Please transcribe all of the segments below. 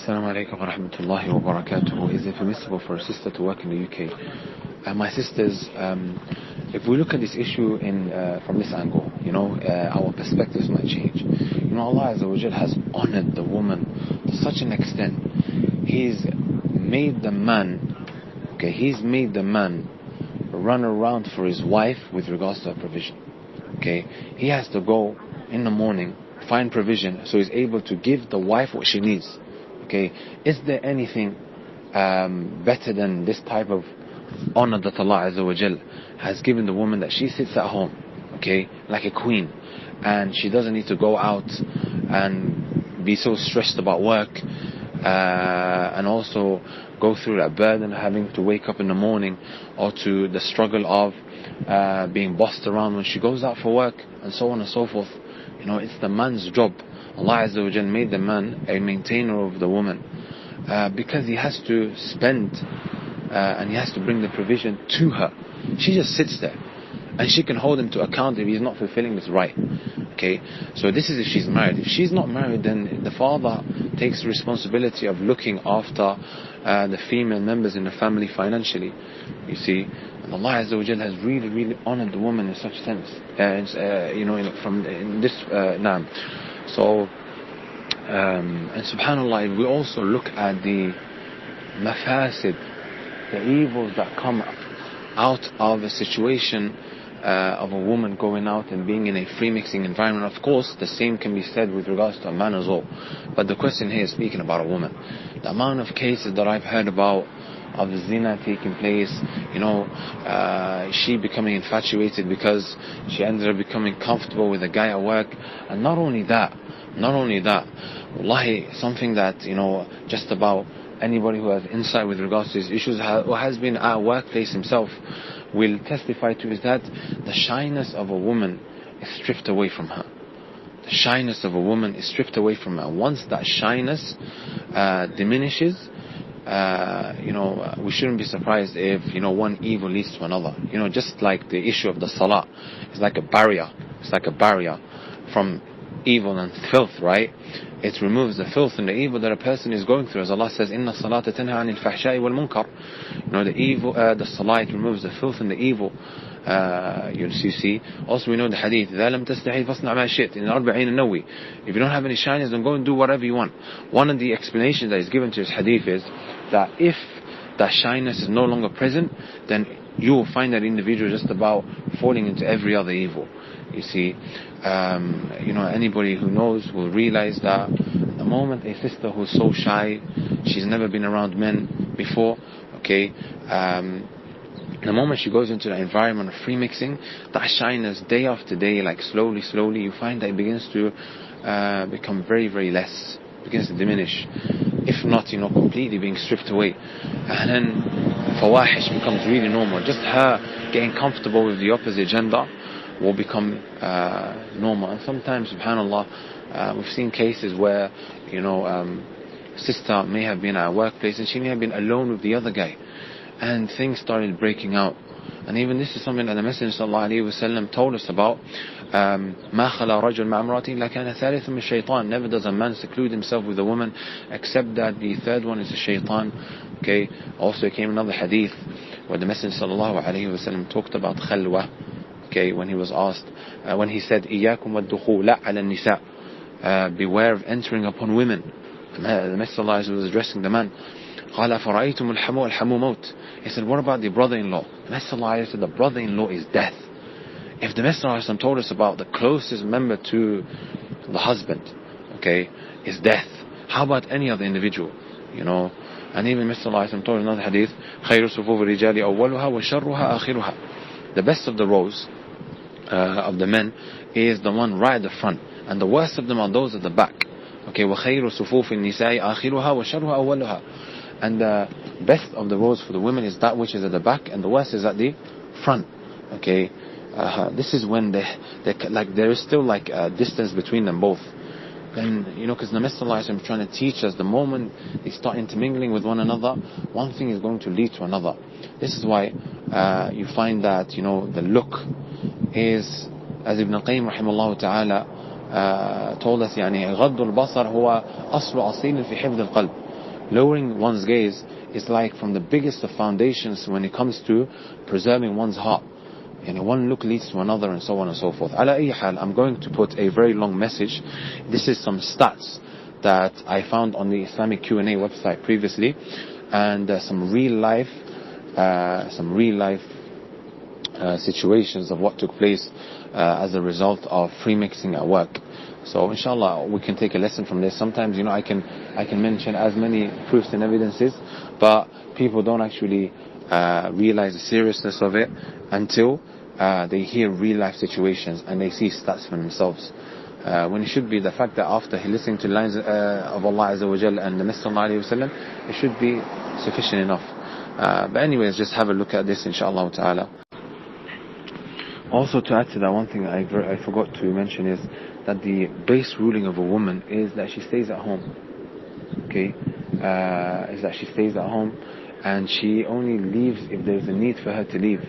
Assalamu alaikum wa rahmatullahi wa barakatuh. Is it permissible for a sister to work in the UK? My sisters, if we look at this issue from this angle, our perspectives might change. Allah Azza wa Jal has honored the woman to such an extent. He's made the man run around for his wife with regards to her provision. He has to go in the morning, find provision, so he's able to give the wife what she needs. Is there anything better than this type of honor that Allah Azza wa Jal has given the woman, that she sits at home, like a queen, and she doesn't need to go out and be so stressed about work, and also go through that burden of having to wake up in the morning, or to the struggle of being bossed around when she goes out for work, and so on and so forth. It's the man's job. Allah Azza wa Jal made the man a maintainer of the woman, because he has to spend and he has to bring the provision to her. She just sits there, and she can hold him to account if he's not fulfilling this right. So this is if she's married. If she's not married, then the father takes the responsibility of looking after the female members in the family financially. You see, and Allah Azza wa Jal has really, really honored the woman in such sense. In this naam. So, and subhanallah, if we also look at the mafasid, the evils that come out of a situation of a woman going out and being in a free mixing environment. Of course, the same can be said with regards to a man as well. But the question here is speaking about a woman. The amount of cases that I've heard about of zina taking place, she becoming infatuated because she ended up becoming comfortable with a guy at work. And not only that, wallahi, something that, just about anybody who has insight with regards to these issues, or has been at a workplace himself, will testify to, is that the shyness of a woman is stripped away from her. The shyness of a woman is stripped away from her. Once that shyness diminishes, we shouldn't be surprised if, one evil leads to another. Just like the issue of the salah, it's like a barrier. It's like a barrier from evil and filth, right? It removes the filth and the evil that a person is going through. As Allah says, Inna salata tanha anil fahsha'i wal munkar. The salah, it removes the filth and the evil. You see. Also, we know the hadith, إذا لم تستحي فاصنع ما شئت. In 40 النووي, if you don't have any shyness, then go and do whatever you want. One of the explanations that is given to this hadith is that if that shyness is no longer present, then you will find that individual just about falling into every other evil. You see, anybody who knows will realize that the moment a sister who's so shy, she's never been around men before, the moment she goes into the environment of free mixing, that shyness day after day, like slowly, you find that it begins to become very, very less, begins to diminish, if not, completely being stripped away. And then fawahish becomes really normal. Just her getting comfortable with the opposite gender will become normal. And sometimes, subhanallah, we've seen cases where, sister may have been at a workplace and she may have been alone with the other guy, and things started breaking out. And even this is something that the Messenger sallallahu alaihi wasallam told us about. ما خلا رجل مع امرأة إلا كان ثالث من الشيطان. Never does a man seclude himself with a woman except that the third one is a shaitan. Also came another hadith where the Messenger sallallahu alaihi wasallam talked about khalwa. When he was asked, when he said إياكم والدخول لا على النساء, beware of entering upon women. The Messenger sallallahu alaihi wasallam was addressing the man. قال فرأيتم الحمو الحمو موت. He said, what about the brother-in-law? The Messenger sallallahu alaihi wasallam said, the brother-in-law is death. If the Messenger sallallahu alaihi wasallam told us about the closest member to the husband, is death, how about any other individual? And even Messenger sallallahu alaihi wasallam told another hadith, خير صفوف الرجال أولها وشرها آخرها. The best of the rows of the men is the one right at the front, and the worst of them are those at the back. وخير صفوف النساء آخرها وشرها أولها. And the best of the rows for the women is that which is at the back, and the worst is at the front. This is when there is still like a distance between them both. Then, because the Messenger sallallahu alaihi wasallam is trying to teach us, the moment they start intermingling with one another, one thing is going to lead to another. This is why you find that, the look is, as Ibn al-Qayyim rahimahullah ta'ala told us, غض البصر هو أصل أصيل في حفظ القلب. lowering one's gaze is like from the biggest of foundations when it comes to preserving one's heart. One look leads to another, and so on and so forth. Ala ayyi hal, I'm going to put a very long message. This is some stats that I found on the Islamic Q&A website previously, and some real life situations of what took place as a result of free mixing at work. So inshallah we can take a lesson from this. Sometimes I can mention as many proofs and evidences, but people don't actually realize the seriousness of it until they hear real life situations and they see stats for themselves. When it should be the fact that after listening to the lines of Allah Azza wa Jal and the Messenger Sallallahu Alaihi Wasallam, it should be sufficient enough. But anyways, just have a look at this inshallah ta'ala. Also, to add to that, one thing I forgot to mention is that the base ruling of a woman is that she stays at home. Okay? Is that she stays at home and she only leaves if there's a need for her to leave.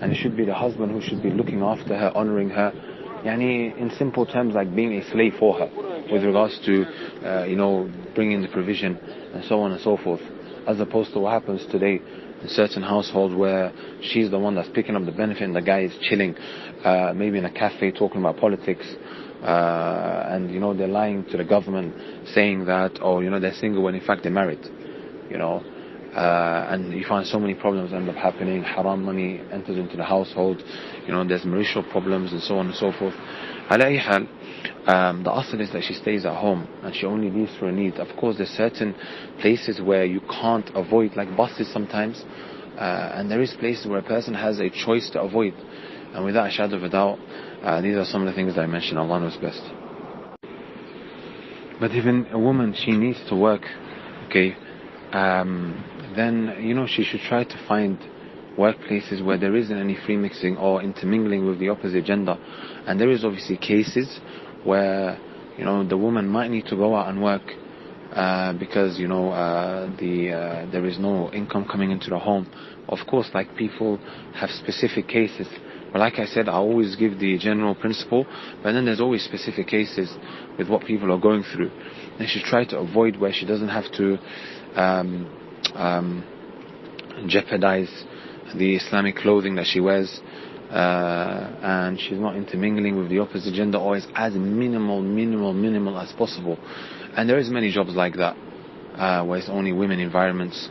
And it should be the husband who should be looking after her, honoring her. In simple terms, like being a slave for her with regards to, bringing the provision and so on and so forth. As opposed to what happens today in certain households where she's the one that's picking up the benefit and the guy is chilling, maybe in a cafe talking about politics, and they're lying to the government saying that, they're single when in fact they're married, and you find so many problems end up happening. Haram money enters into the household, there's marital problems and so on and so forth. Ala ayyi hal, the asl is that she stays at home and she only leaves for a need. Of course, there's certain places where you can't avoid, like buses sometimes, and there is places where a person has a choice to avoid, and without a shadow of a doubt, these are some of the things that I mentioned. Allah knows best. But even a woman, she needs to work, okay, then she should try to find workplaces where there isn't any free mixing or intermingling with the opposite gender. And there is obviously cases where the woman might need to go out and work because there is no income coming into the home. Of course, like, people have specific cases, but like I said, I always give the general principle, but then there's always specific cases with what people are going through. They should try to avoid where she doesn't have to jeopardize the Islamic clothing that she wears, and she's not intermingling with the opposite gender, or is as minimal as possible. And there is many jobs like that, where it's only women environments.